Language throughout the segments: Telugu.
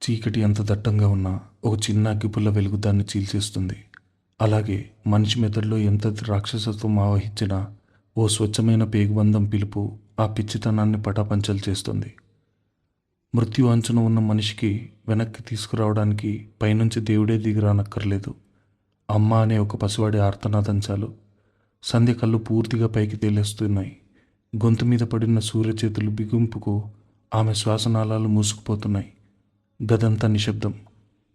చీకటి ఎంత దట్టంగా ఉన్నా ఒక చిన్న అగ్గిపుల్ల వెలుగు దాన్ని చీల్చేస్తుంది. అలాగే మనిషి మెదడులో ఎంతటి రాక్షసత్వం ఆవహించినా ఓ స్వచ్ఛమైన పేగుబంధం పిలుపు ఆ పిచ్చితనాన్ని పటాపంచలు చేస్తుంది. మృత్యు అంచున ఉన్న మనిషికి వెనక్కి తీసుకురావడానికి పైనుంచి దేవుడే దిగిరానక్కర్లేదు. అమ్మ అనే ఒక పసివాడి ఆర్తనాదం చాలు. సంధ్య కళ్ళు పూర్తిగా పైకి తేలేస్తున్నాయి. గొంతు మీద పడిన సూర్య చేతులు బిగుంపుకు ఆమె శ్వాసనాళాలు మూసుకుపోతున్నాయి. గదంతా నిశ్శబ్దం.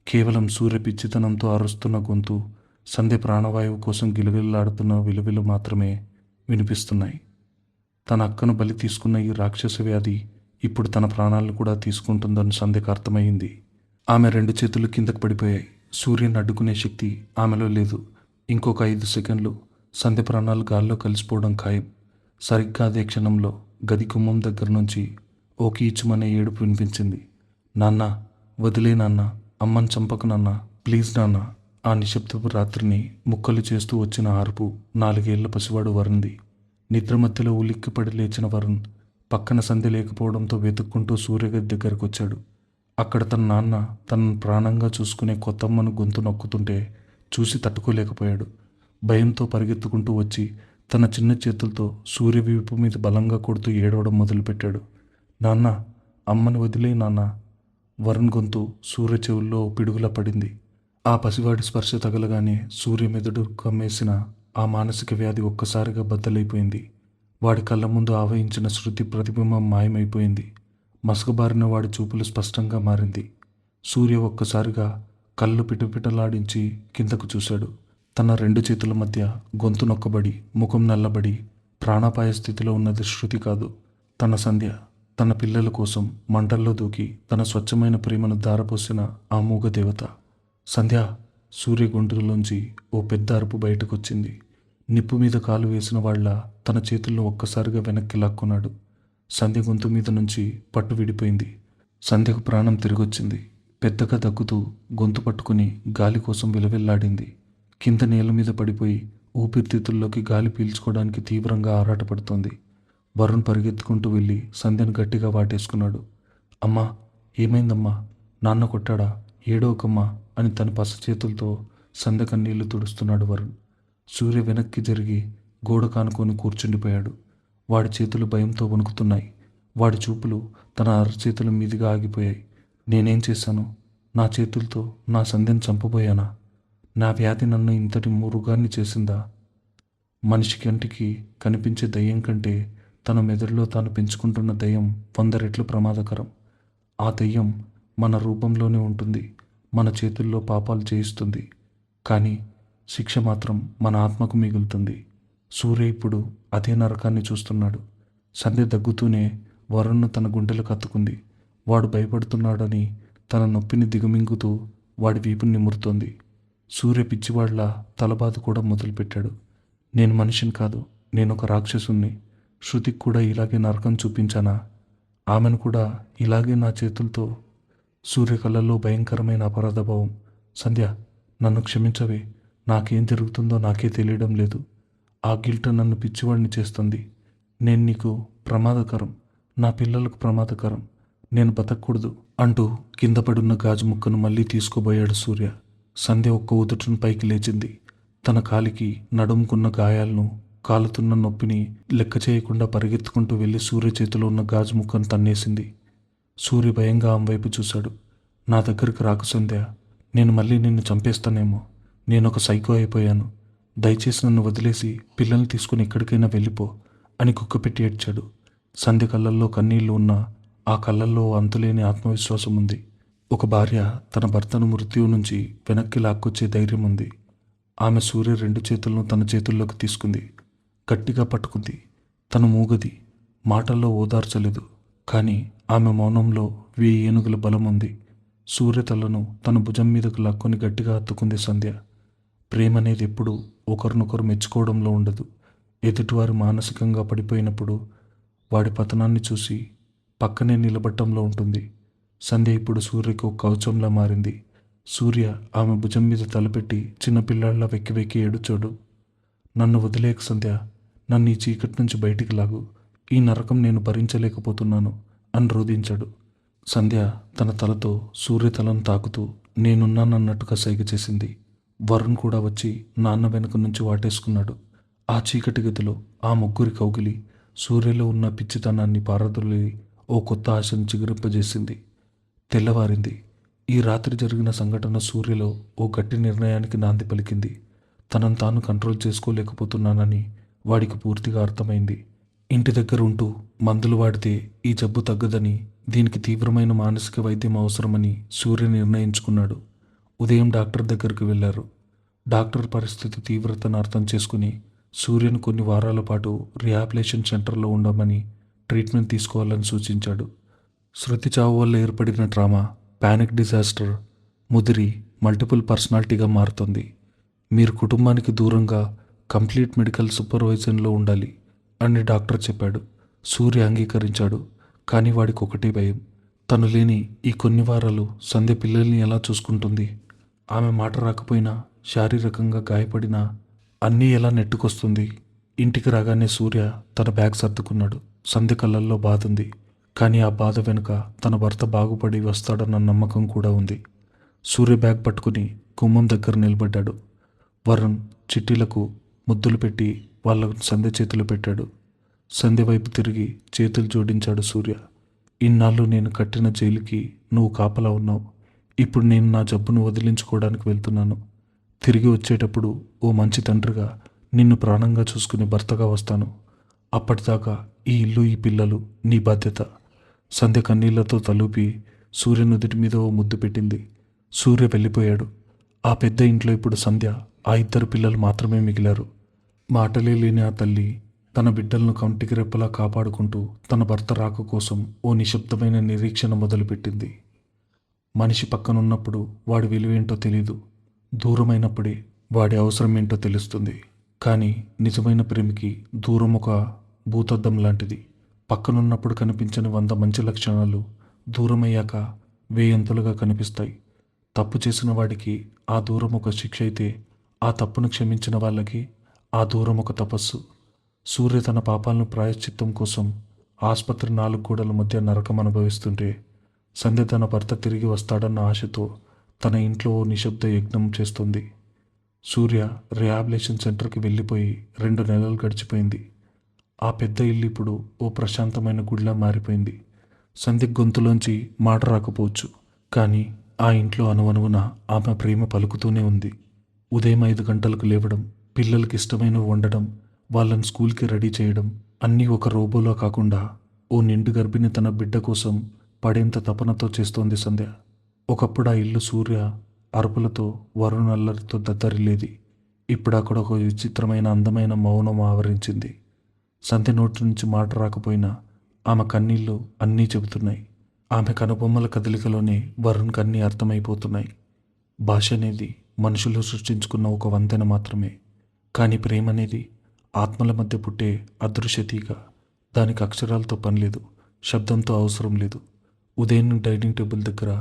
కేవలం సూర్య పిచ్చితనంతో అరుస్తున్న గొంతు, సంధ్య ప్రాణవాయువు కోసం గిలగిల్లాడుతున్న విలువిలు మాత్రమే వినిపిస్తున్నాయి. తన అక్కను బలి తీసుకున్న ఈ రాక్షస వ్యాధి ఇప్పుడు తన ప్రాణాలను కూడా తీసుకుంటుందని సంధ్యకు అర్థమైంది. ఆమె 2 చేతులు కిందకు పడిపోయాయి. సూర్యుని అడ్డుకునే శక్తి ఆమెలో లేదు. ఇంకొక 5 సెకండ్లు సంధ్య ప్రాణాలు గాల్లో కలిసిపోవడం ఖాయం. సరిగ్గా అదే క్షణంలో గది గుమ్మం దగ్గర నుంచి ఓ కీచుమనే ఏడుపు వినిపించింది. నాన్న, వదిలే నాన్న, అమ్మని చంపకు నాన్న, ప్లీజ్ నాన్న. ఆ నిశ్శబ్దపు రాత్రిని ముక్కలు చేస్తూ వచ్చిన అరుపు 4 ఏళ్ల పసివాడు వరుణ్ది. నిద్ర మధ్యలో ఉలిక్కిపడి లేచిన వరుణ్ పక్కన సంధ్య లేకపోవడంతో వెతుక్కుంటూ సూర్యగది దగ్గరకు వచ్చాడు. అక్కడ తన నాన్న తనను ప్రాణంగా చూసుకునే కొత్తమ్మను గొంతు నొక్కుతుంటే చూసి తట్టుకోలేకపోయాడు. భయంతో పరిగెత్తుకుంటూ వచ్చి తన చిన్న చేతులతో సూర్య వీపు మీద బలంగా కొడుతూ ఏడవడం మొదలుపెట్టాడు. నాన్న, అమ్మని వదిలే నాన్న. వరుణ్ గొంతు సూర్య చెవుల్లో పిడుగులా పడింది. ఆ పసివాడి స్పర్శ తగలగానే సూర్య మెదడు కమ్మేసిన ఆ మానసిక వ్యాధి ఒక్కసారిగా బద్దలైపోయింది. వాడి కళ్ళ ముందు ఆవహించిన శృతి ప్రతిబింబం మాయమైపోయింది. మసకబారిన వాడి చూపులు స్పష్టంగా మారింది. సూర్య ఒక్కసారిగా కళ్ళు పిటపిటలాడించి కిందకు చూశాడు. తన 2 చేతుల మధ్య గొంతు నొక్కబడి ముఖం నల్లబడి ప్రాణాపాయ స్థితిలో ఉన్నది శృతి కాదు, తన సంధ్య. తన పిల్లల కోసం మంటల్లో దూకి తన స్వచ్ఛమైన ప్రేమను ధారపోసిన ఆ మూగ దేవత సంధ్య. సూర్య గుండెలోంచి ఓ పెద్ద అరుపు బయటకొచ్చింది. నిప్పు మీద కాలు వేసిన వాళ్ళ తన చేతుల్లో ఒక్కసారిగా వెనక్కి లాక్కున్నాడు. సంధ్య గొంతు మీద నుంచి పట్టు విడిపోయింది. సంధ్యకు ప్రాణం తిరిగొచ్చింది. పెద్దగా దగ్గుతూ గొంతు పట్టుకుని గాలి కోసం విలవిల్లాడింది. కింద నేల మీద పడిపోయి ఊపిరితిత్తుల్లోకి గాలి పీల్చుకోవడానికి తీవ్రంగా ఆరాటపడుతోంది. వరుణ్ పరిగెత్తుకుంటూ వెళ్ళి సంధ్యను గట్టిగా వాటేసుకున్నాడు. అమ్మా, ఏమైందమ్మా? నాన్న కొట్టాడా? ఏడోకమ్మా అని తన పస చేతులతో సంధ్య కన్నీళ్లు తుడుస్తున్నాడు వరుణ్. సూర్య వెనక్కి జరిగి గోడ కానుకొని కూర్చుండిపోయాడు. వాడి చేతులు భయంతో వణుకుతున్నాయి. వాడి చూపులు తన అరచేతుల మీదుగా ఆగిపోయాయి. నేనేం చేశాను? నా చేతులతో నా సంధ్యను చంపబోయానా? నా వ్యాధి నన్ను ఇంతటి మురుగాన్ని చేసిందా? మనిషి కంటికి కనిపించే దయ్యం కంటే తన మెదడులో తాను పెంచుకుంటున్న దయ్యం 100 రెట్లు ప్రమాదకరం. ఆ దయ్యం మన రూపంలోనే ఉంటుంది, మన చేతుల్లో పాపాలు చేయిస్తుంది. కానీ శిక్ష మాత్రం మన ఆత్మకు మిగులుతుంది. సూర్య ఇప్పుడు అదే నరకాన్ని చూస్తున్నాడు. సంధ్య దగ్గుతూనే వరుణ్ను తన గుండెలకు హత్తుకుంది. వాడు భయపడుతున్నాడని తన నొప్పిని దిగమింగుతూ వాడి వీపుని నిమురుతోంది. సూర్య పిచ్చివాళ్లా తలబాదుకోవడం మొదలుపెట్టాడు. నేను మనిషిని కాదు, నేను ఒక రాక్షసుణ్ణి. శృతికి కూడా ఇలాగే నరకం చూపించానా? ఆమెను కూడా ఇలాగే నా చేతులతో. సూర్య కళ్ళల్లో భయంకరమైన అపరాధ భావం. సంధ్య, నన్ను క్షమించవే. నాకేం జరుగుతుందో నాకే తెలియడం లేదు. ఆ గిల్ట్ నన్ను పిచ్చివాడిని చేస్తుంది. నేను నీకు ప్రమాదకరం, నా పిల్లలకు ప్రమాదకరం. నేను బతకూడదు అంటూ కింద పడున్న గాజు ముక్కను మళ్ళీ తీసుకోబోయాడు సూర్య. సంధ్య ఒక్క ఉదుటును పైకి లేచింది. తన కాలికి నడుముకున్న గాయాలను, కాలుతున్న నొప్పిని లెక్క చేయకుండా పరిగెత్తుకుంటూ వెళ్ళి సూర్య చేతిలో ఉన్న గాజు ముక్కను తన్నేసింది. సూర్య భయంగా ఆమె వైపు చూశాడు. నా దగ్గరికి రాకు సంధ్య. నేను మళ్ళీ నిన్ను చంపేస్తానేమో. నేనొక సైకో అయిపోయాను. దయచేసి నన్ను వదిలేసి పిల్లల్ని తీసుకుని ఎక్కడికైనా వెళ్ళిపో అని కుక్కపెట్టి ఏడ్చాడు. సంధ్య కళ్ళల్లో కన్నీళ్లు ఉన్నా ఆ కళ్ళల్లో అంతులేని ఆత్మవిశ్వాసం ఉంది. ఒక భార్య తన భర్తను మృత్యువు నుంచి వెనక్కి లాక్కొచ్చే ధైర్యం ఉంది. ఆమె సూర్య 2 చేతులను తన చేతుల్లోకి తీసుకుంది. గట్టిగా పట్టుకుంది. తను మూగది, మాటల్లో ఓదార్చలేదు. కానీ ఆమె మౌనంలో 1000 ఏనుగుల బలం ఉంది. సూర్య తలను తన భుజం మీదకు లాక్కొని గట్టిగా హత్తుకుంది సంధ్య. ప్రేమ అనేది ఎప్పుడు ఒకరినొకరు మెచ్చుకోవడంలో ఉండదు. ఎదుటివారు మానసికంగా పడిపోయినప్పుడు వాడి పతనాన్ని చూసి పక్కనే నిలబడటంలో ఉంటుంది. సంధ్య ఇప్పుడు సూర్యకు ఒక కవచంలా మారింది. సూర్య ఆమె భుజం మీద తలపెట్టి చిన్నపిల్లాళ్ళ వెక్కి వెక్కి ఏడుచోడు. నన్ను వదిలేక సంధ్య. నన్ను ఈ చీకటి నుంచి బయటికి లాగు. ఈ నరకం నేను భరించలేకపోతున్నాను అని రోదించాడు. సంధ్య తన తలతో సూర్య తలను తాకుతూ నేనున్నానన్నట్టుగా సైగ చేసింది. వరుణ్ కూడా వచ్చి నాన్న వెనుక నుంచి వాటేసుకున్నాడు. ఆ చీకటి గదిలో ఆ ముగ్గురి కౌగిలి సూర్యలో ఉన్న పిచ్చితనాన్ని పారదొలి ఓ కొత్త ఆశను చిగురింపజేసింది. తెల్లవారింది. ఈ రాత్రి జరిగిన సంఘటన సూర్యలో ఓ గట్టి నిర్ణయానికి నాంది పలికింది. తనను తాను కంట్రోల్ చేసుకోలేకపోతున్నానని వాడికి పూర్తిగా అర్థమైంది. ఇంటి దగ్గర ఉంటూ మందులు వాడితే ఈ జబ్బు తగ్గదని, దీనికి తీవ్రమైన మానసిక వైద్యం అవసరమని సూర్య నిర్ణయించుకున్నాడు. ఉదయం డాక్టర్ దగ్గరికి వెళ్ళారు. డాక్టర్ పరిస్థితి తీవ్రతను అర్థం చేసుకుని సూర్యను కొన్ని వారాల పాటు రిహాబిలిటేషన్ సెంటర్లో ఉండమని, ట్రీట్మెంట్ తీసుకోవాలని సూచించాడు. శృతి చావు వల్ల ఏర్పడిన ట్రామా, పానిక్ డిజాస్టర్ ముదిరి మల్టిపుల్ పర్సనాలిటీగా మారుతుంది. మీరు కుటుంబానికి దూరంగా కంప్లీట్ మెడికల్ సూపర్వైజన్లో ఉండాలి అని డాక్టర్ చెప్పాడు. సూర్య అంగీకరించాడు. కానీ వాడికి ఒకటే భయం. తను లేని ఈ కొన్ని వారాలు సంధ్య పిల్లల్ని ఎలా చూసుకుంటుంది? ఆమె మాట రాకపోయినా, శారీరకంగా గాయపడినా అన్నీ ఎలా నెట్టుకొస్తుంది? ఇంటికి రాగానే సూర్య తన బ్యాగ్ సర్దుకున్నాడు. సంధ్య కళ్ళల్లో బాధ ఉంది. కానీ ఆ బాధ వెనుక తన భర్త బాగుపడి వస్తాడన్న నమ్మకం కూడా ఉంది. సూర్య బ్యాగ్ పట్టుకుని గుమ్మం దగ్గర నిలబడ్డాడు. వరుణ్ చిట్టీలకు ముద్దులు పెట్టి వాళ్ళ సంధ్య చేతులు పెట్టాడు. సంధ్య వైపు తిరిగి చేతులు జోడించాడు సూర్య. ఇన్నాళ్ళు నేను కట్టిన జైలుకి నువ్వు కాపలా ఉన్నావు. ఇప్పుడు నేను నా జబ్బును వదిలించుకోవడానికి వెళ్తున్నాను. తిరిగి వచ్చేటప్పుడు ఓ మంచి తండ్రిగా, నిన్ను ప్రాణంగా చూసుకునే భర్తగా వస్తాను. అప్పటిదాకా ఈ ఇల్లు, ఈ పిల్లలు నీ బాధ్యత. సంధ్య కన్నీళ్లతో తలూపి సూర్య నుదుటి మీద ఓ ముద్దు పెట్టింది. సూర్య వెళ్ళిపోయాడు. ఆ పెద్ద ఇంట్లో ఇప్పుడు సంధ్య, ఆ ఇద్దరు పిల్లలు మాత్రమే మిగిలారు. మాటలే లేని ఆ తల్లి తన బిడ్డలను కంటికి రెప్పలా కాపాడుకుంటూ తన భర్త రాక కోసం ఓ నిశ్శబ్దమైన నిరీక్షణ మొదలుపెట్టింది. మనిషి పక్కనున్నప్పుడు వాడి విలువేంటో తెలీదు. దూరమైనప్పుడే వాడి అవసరం ఏంటో తెలుస్తుంది. కానీ నిజమైన ప్రేమకి దూరం ఒక భూతద్దం లాంటిది. పక్కనున్నప్పుడు కనిపించని 100 మంచి లక్షణాలు దూరమయ్యాక వేయంతలుగా కనిపిస్తాయి. తప్పు చేసిన వాడికి ఆ దూరం ఒక శిక్ష అయితే, ఆ తప్పును క్షమించిన వాళ్ళకి ఆ దూరం ఒక తపస్సు. సూర్య తన పాపాలను ప్రాయశ్చిత్తం కోసం ఆసుపత్రి 4 గోడల మధ్య నరకం అనుభవిస్తుంటే, సంధ్య తన భర్త తిరిగి వస్తాడన్న ఆశతో తన ఇంట్లో ఓ నిశ్శబ్ద యజ్ఞం చేస్తుంది. సూర్య రిహాబిలిటేషన్ సెంటర్కి వెళ్ళిపోయి 2 నెలలు గడిచిపోయింది. ఆ పెద్ద ఇల్లు ఇప్పుడు ఓ ప్రశాంతమైన గుడిలా మారిపోయింది. సంధ్య గొంతులోంచి మాట రాకపోవచ్చు, కానీ ఆ ఇంట్లో అణువణువున ఆమె ప్రేమ పలుకుతూనే ఉంది. ఉదయం 5 గంటలకు లేవడం, పిల్లలకి ఇష్టమైనవి వండడం, వాళ్ళని స్కూల్కి రెడీ చేయడం, అన్నీ ఒక రోబోలో కాకుండా ఓ నిండు గర్భిణి తన బిడ్డ కోసం పడేంత తపనతో చేస్తోంది సంధ్య. ఒకప్పుడు ఆ ఇల్లు సూర్య అరుపులతో, వరుణ్ అల్లరితో దద్దరిల్లేది. ఇప్పుడు అక్కడ ఒక విచిత్రమైన అందమైన మౌనం ఆవరించింది. సంధ్య నోటి నుంచి మాట రాకపోయినా ఆమె కన్నీళ్ళు అన్నీ చెబుతున్నాయి. ఆమె కనుబొమ్మల కదలికలోనే వరుణ్కి అన్నీ అర్థమైపోతున్నాయి. భాష అనేది మనుషులు సృష్టించుకున్న ఒక వంతెన మాత్రమే. కానీ ప్రేమ అనేది ఆత్మల మధ్య పుట్టే అదృశ్య తీగ. దానికి అక్షరాలతో పనిలేదు, శబ్దంతో అవసరం లేదు. ఉదయం డైనింగ్ టేబుల్ దగ్గర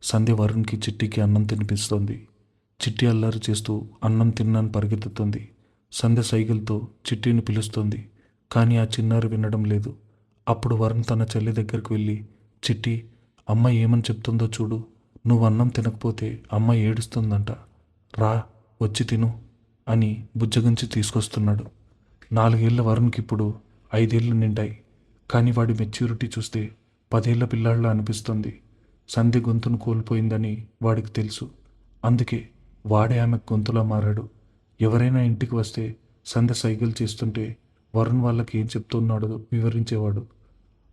సంధ్య వరుణ్కి, చిట్టికి అన్నం తినిపిస్తోంది. చిట్టి అల్లరి చేస్తూ అన్నం తిన్నాను పరిగెత్తుతుంది. సంధ్య సైగలతో చిట్టిని పిలుస్తోంది. కానీ ఆ చిన్నారి వినడం లేదు. అప్పుడు వరుణ్ తన చెల్లి దగ్గరికి వెళ్ళి, చిట్టి, అమ్మ ఏమని చెప్తుందో చూడు. నువ్వు అన్నం తినకపోతే అమ్మ ఏడుస్తుందంట. రా, వచ్చి తిను అని బుజ్జగించి తీసుకొస్తున్నాడు. 4 ఏళ్ల వరుణ్కి ఇప్పుడు 5 ఏళ్ళు నిండాయి. కానీ వాడి మెచ్యూరిటీ చూస్తే 10 ఏళ్ల పిల్లాడిలా అనిపిస్తుంది. సంధ్య గొంతును కోల్పోయిందని వాడికి తెలుసు. అందుకే వాడే ఆమె గొంతులా మారాడు. ఎవరైనా ఇంటికి వస్తే సంధ్య సైగలు చేస్తుంటే వరుణ్ వాళ్ళకి ఏం చెప్తున్నాడో వివరించేవాడు.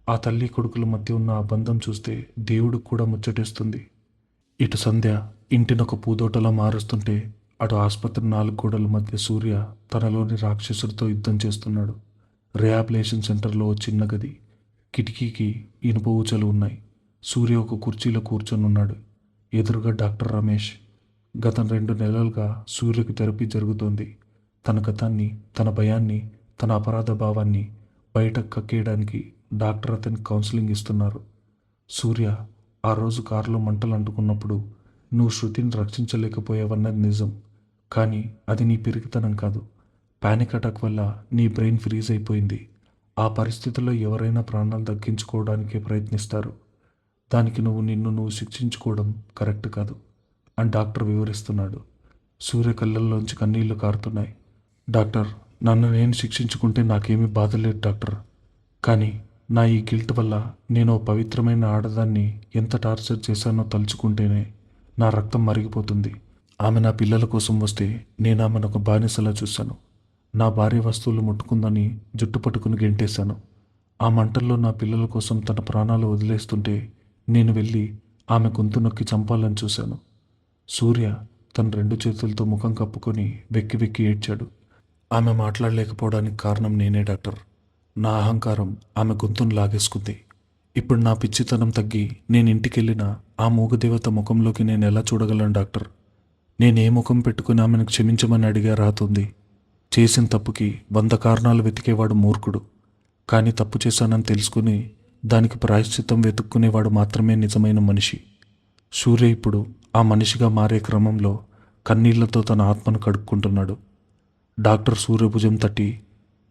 ఆ తల్లి కొడుకుల మధ్య ఉన్న ఆ బంధం చూస్తే దేవుడికి కూడా ముచ్చటేస్తుంది. ఇటు సంధ్య ఇంటినొక పూదోటలా మారుస్తుంటే, అటు ఆసుపత్రి 4 గోడల మధ్య సూర్య తనలోని రాక్షసుడితో యుద్ధం చేస్తున్నాడు. రిహాబిలిటేషన్ సెంటర్లో ఓ చిన్న గది. కిటికీకి ఇనుప ఊచలు ఉన్నాయి. సూర్య ఒక కుర్చీలో కూర్చొని ఉన్నాడు. ఎదురుగా డాక్టర్ రమేష్. గత 2 నెలలుగా సూర్యకి థెరపీ జరుగుతోంది. తన గతాన్ని, తన భయాన్ని, తన అపరాధ భావాన్ని బయట కక్కేయడానికి డాక్టర్ అతనికి కౌన్సిలింగ్ ఇస్తున్నారు. సూర్య, ఆ రోజు కారులో మంటలు అంటుకున్నప్పుడు నువ్వు శృతిని రక్షించలేకపోయావన్నది నిజం. కానీ అది నీ పిరికితనం కాదు. పానిక్ అటాక్ వల్ల నీ బ్రెయిన్ ఫ్రీజ్ అయిపోయింది. ఆ పరిస్థితుల్లో ఎవరైనా ప్రాణాలు దక్కించుకోవడానికే ప్రయత్నిస్తారు. దానికి నిన్ను శిక్షించుకోవడం కరెక్ట్ కాదు అని డాక్టర్ వివరిస్తున్నాడు. సూర్య కళ్ళల్లోంచి కన్నీళ్లు కారుతున్నాయి. డాక్టర్, నన్ను నేను శిక్షించుకుంటే నాకేమీ బాధ లేదు డాక్టర్. కానీ నా ఈ గిల్ట్ వల్ల నేను ఓ పవిత్రమైన ఆడదాన్ని ఎంత టార్చర్ చేశానో తలుచుకుంటేనే నా రక్తం మరిగిపోతుంది. ఆమె నా పిల్లల కోసం వస్తే నేను ఆమెను ఒక బానిసలా చూశాను. నా భార్య వస్తువులు ముట్టుకుందని జుట్టు పట్టుకుని గెంటేశాను. ఆ మంటల్లో నా పిల్లల కోసం తన ప్రాణాలు వదిలేస్తుంటే నేను వెళ్ళి ఆమె గొంతు నొక్కి చంపాలని చూశాను. సూర్య తన 2 చేతులతో ముఖం కప్పుకొని వెక్కి వెక్కి ఏడ్చాడు. ఆమె మాట్లాడలేకపోవడానికి కారణం నేనే డాక్టర్. నా అహంకారం ఆమె గొంతును లాగేసుకుంది. ఇప్పుడు నా పిచ్చితనం తగ్గి నేను ఇంటికెళ్ళినా ఆ మూగదేవత ముఖంలోకి నేను ఎలా చూడగలను డాక్టర్? నేనే ముఖం పెట్టుకుని ఆమెను క్షమించమని అడిగా రాతుంది. చేసిన తప్పుకి 100 కారణాలు వెతికేవాడు మూర్ఖుడు. కానీ తప్పు చేశానని తెలుసుకుని దానికి ప్రాయశ్చిత్తం వెతుక్కునేవాడు మాత్రమే నిజమైన మనిషి. సూర్య ఇప్పుడు ఆ మనిషిగా మారే క్రమంలో కన్నీళ్లతో తన ఆత్మను కడుక్కుంటున్నాడు. డాక్టర్ సూర్య భుజం తట్టి,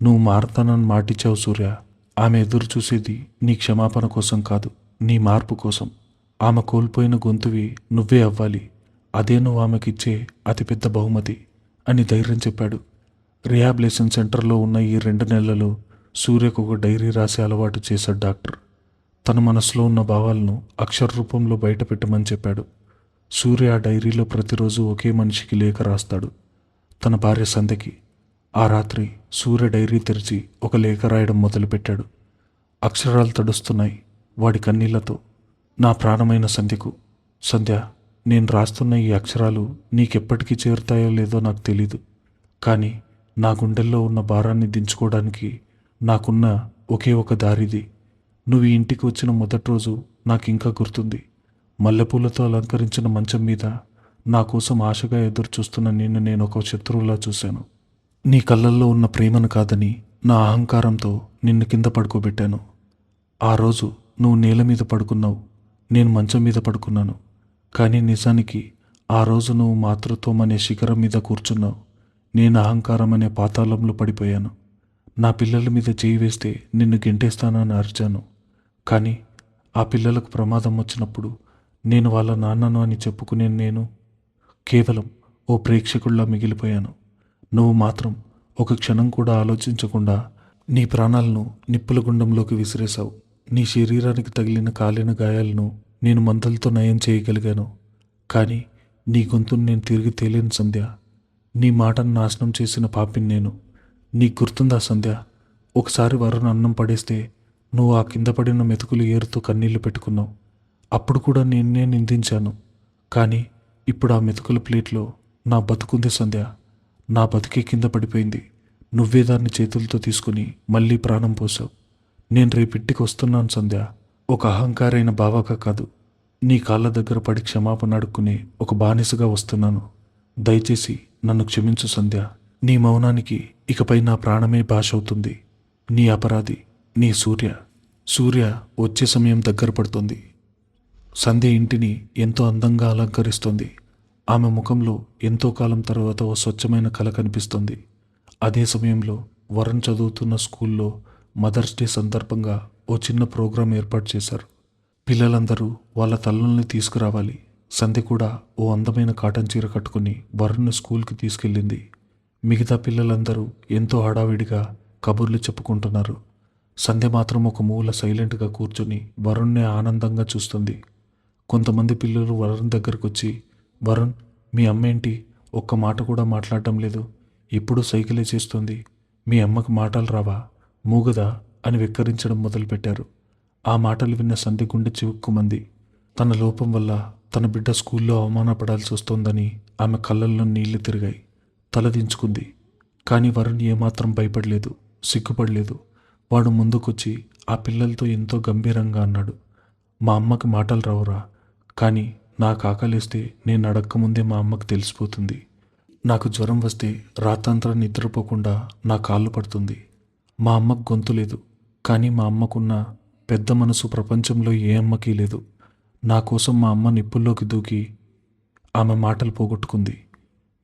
నువ్వు మారతానని మాటిచ్చావు సూర్య. ఆమె ఎదురు చూసేది నీ క్షమాపణ కోసం కాదు, నీ మార్పు కోసం. ఆమె కోల్పోయిన గొంతువి నువ్వే అవ్వాలి. అదే నువ్వు ఆమెకిచ్చే అతిపెద్ద బహుమతి అని ధైర్యం చెప్పాడు. రిహాబిలిటేషన్ సెంటర్లో ఉన్న ఈ 2 నెలలు సూర్యకు ఒక డైరీ రాసే అలవాటు చేశాడు డాక్టర్. తన మనసులో ఉన్న భావాలను అక్షర రూపంలో బయట పెట్టమని చెప్పాడు. సూర్య ఆ డైరీలో ప్రతిరోజు ఒకే మనిషికి లేఖ రాస్తాడు, తన భార్య సంధ్యకి. ఆ రాత్రి సూర్య డైరీ తెరిచి ఒక లేఖ రాయడం మొదలుపెట్టాడు. అక్షరాలు తడుస్తున్నాయి వాడి కన్నీళ్లతో. నా ప్రాణమైన సంధ్యకు. సంధ్య, నేను రాస్తున్న ఈ అక్షరాలు నీకెప్పటికీ చేరుతాయో లేదో నాకు తెలీదు. కానీ నా గుండెల్లో ఉన్న భారాన్ని దించుకోవడానికి నాకున్న ఒకే ఒక దారిది. నువ్వు ఈ ఇంటికి వచ్చిన మొదటి రోజు నాకు ఇంకా గుర్తుంది. మల్లెపూలతో అలంకరించిన మంచం మీద నా కోసం ఆశగా ఎదురు చూస్తున్న నేను ఒక శత్రువులా చూశాను. నీ కళ్ళల్లో ఉన్న ప్రేమను కాదని నా అహంకారంతో నిన్ను కింద పడుకోబెట్టాను. ఆ రోజు నువ్వు నేల మీద పడుకున్నావు, నేను మంచం మీద పడుకున్నాను. కానీ నిజానికి ఆ రోజు నువ్వు మాతృత్వం అనే శిఖరం మీద కూర్చున్నావు. నేను అహంకారం అనే పాతాళంలో పడిపోయాను. నా పిల్లల మీద చేయి వేస్తే నిన్ను గెంటేస్తానని అరిచాను. కానీ ఆ పిల్లలకు ప్రమాదం వచ్చినప్పుడు నేను వాళ్ళ నాన్నను అని చెప్పుకునే నేను కేవలం ఓ ప్రేక్షకుల్లా మిగిలిపోయాను. నువ్వు మాత్రం ఒక క్షణం కూడా ఆలోచించకుండా నీ ప్రాణాలను నిప్పుల గుండంలోకి విసిరేశావు. నీ శరీరానికి తగిలిన కాలిన గాయాలను నేను మందులతో నయం చేయగలిగాను. కానీ నీ గొంతును నేను తిరిగి తేలేను సంధ్య. నీ మాటను నాశనం చేసిన పాపిని నేను. నీకు గుర్తుందా సంధ్య? ఒకసారి వరుణ్ అన్నం పడేస్తే నువ్వు ఆ కింద పడిన మెతుకులు ఏరుతూ కన్నీళ్లు పెట్టుకున్నావు. అప్పుడు కూడా నేనే నిందించాను. కానీ ఇప్పుడు ఆ మెతుకుల ప్లేట్లో నా బతుకుంది సంధ్య. నా బతికే కింద పడిపోయింది. నువ్వే దాన్ని చేతులతో తీసుకుని మళ్ళీ ప్రాణం పోసావు. నేను రేపింటికి వస్తున్నాను సంధ్య. ఒక అహంకారైన బావగా కాదు, నీ కాళ్ళ దగ్గర పడి క్షమాపణ అడుక్కునే ఒక బానిసగా వస్తున్నాను. దయచేసి నన్ను క్షమించు సంధ్య. నీ మౌనానికి ఇకపై నా ప్రాణమే భాష అవుతుంది. నీ అపరాధి, నీ సూర్య. సూర్య వచ్చే సమయం దగ్గర పడుతుంది. సంధ్య ఇంటిని ఎంతో అందంగా అలంకరిస్తుంది. ఆమె ముఖంలో ఎంతో కాలం తర్వాత ఓ స్వచ్ఛమైన కళ కనిపిస్తుంది. అదే సమయంలో వరుణ్ చదువుతున్న స్కూల్లో మదర్స్ డే సందర్భంగా ఓ చిన్న ప్రోగ్రాం ఏర్పాటు చేశారు. పిల్లలందరూ వాళ్ళ తల్లుల్ని తీసుకురావాలి. సంధ్య కూడా ఓ అందమైన కాటన్ చీర కట్టుకుని వరుణ్ని స్కూల్కి తీసుకెళ్ళింది. మిగతా పిల్లలందరూ ఎంతో హడావిడిగా కబుర్లు చెప్పుకుంటున్నారు. సంధ్య మాత్రం ఒక మూల సైలెంట్గా కూర్చొని వరుణ్ణే ఆనందంగా చూస్తుంది. కొంతమంది పిల్లలు వరుణ్ దగ్గరకు వచ్చి, వరుణ్, మీ అమ్మ ఏంటి ఒక్క మాట కూడా మాట్లాడటం లేదు, ఎప్పుడూ సైకిలే చేస్తుంది, మీ అమ్మకు మాటలు రావా, మూగదా అని వెక్కరించడం మొదలుపెట్టారు. ఆ మాటలు విన్న సంధ్య గుండె చివుక్కుమంది. తన లోపం వల్ల తన బిడ్డ స్కూల్లో అవమానపడాల్సి వస్తోందని ఆమె కళ్ళల్లో నీళ్లు తిరిగాయి. తలదించుకుంది. కానీ వరుణ్ ఏమాత్రం భయపడలేదు, సిగ్గుపడలేదు. వాడు ముందుకొచ్చి ఆ పిల్లలతో ఎంతో గంభీరంగా అన్నాడు, మా అమ్మకి మాటలు రావురా, కానీ నాకు ఆకలిస్తే నేను అడక్కముందే మా అమ్మకు తెలిసిపోతుంది. నాకు జ్వరం వస్తే రాత్రంతా నిద్రపోకుండా నా కాళ్ళు పడుతుంది. మా అమ్మకు గొంతు లేదు, కానీ మా అమ్మకున్న పెద్ద మనసు ప్రపంచంలో ఏ అమ్మకీ లేదు. నా కోసం మా అమ్మ నిప్పుల్లోకి దూకి ఆమె మాటలు పోగొట్టుకుంది.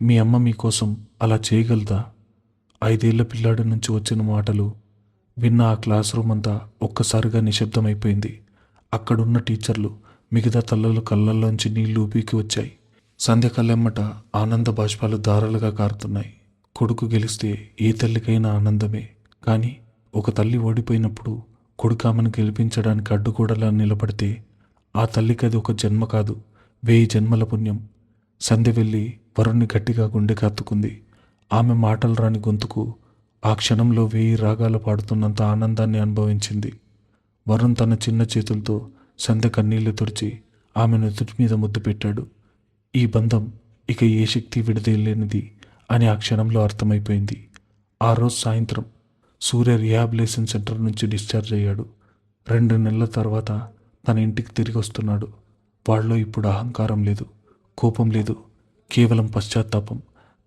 మీ అమ్మ మీకోసం అలా చేయగలదా? 5 ఏళ్ల పిల్లాడి నుంచి వచ్చిన మాటలు విన్న ఆ క్లాస్ రూమ్ అంతా ఒక్కసారిగా నిశ్శబ్దమైపోయింది. అక్కడున్న టీచర్లు మిగతా తల్లలు కళ్ళల్లోంచి నీళ్లు ఊపికి వచ్చాయి. సంధ్య కళ్ళెమ్మట ఆనంద బాష్పాలు ధారలుగా కారుతున్నాయి. కొడుకు గెలిస్తే ఏ తల్లికైనా ఆనందమే. కానీ ఒక తల్లి ఓడిపోయినప్పుడు కొడుకు ఆమెను గెలిపించడానికి అడ్డుగోడలా నిలబడితే ఆ తల్లికి అది ఒక జన్మ కాదు, 1000 జన్మల పుణ్యం. సంధ్య వెళ్ళి వరుణ్ణి గట్టిగా గుండెకి హత్తుకుంది. ఆమె మాటలు రాని గొంతుకు ఆ క్షణంలో 1000 రాగాలు పాడుతున్నంత ఆనందాన్ని అనుభవించింది. వరుణ్ తన చిన్న చేతులతో సంధ్య కన్నీళ్లు తుడిచి ఆమె నుదుటి మీద ముద్దు పెట్టాడు. ఈ బంధం ఇక ఏ శక్తి విడదీయలేనిది అని ఆ క్షణంలో అర్థమైపోయింది. ఆ రోజు సాయంత్రం సూర్య రిహాబిలేషన్ సెంటర్ నుంచి డిశ్చార్జ్ అయ్యాడు. 2 నెలల తర్వాత తన ఇంటికి తిరిగి వస్తున్నాడు. వాళ్ళలో ఇప్పుడు అహంకారం లేదు, కోపం లేదు, కేవలం పశ్చాత్తాపం,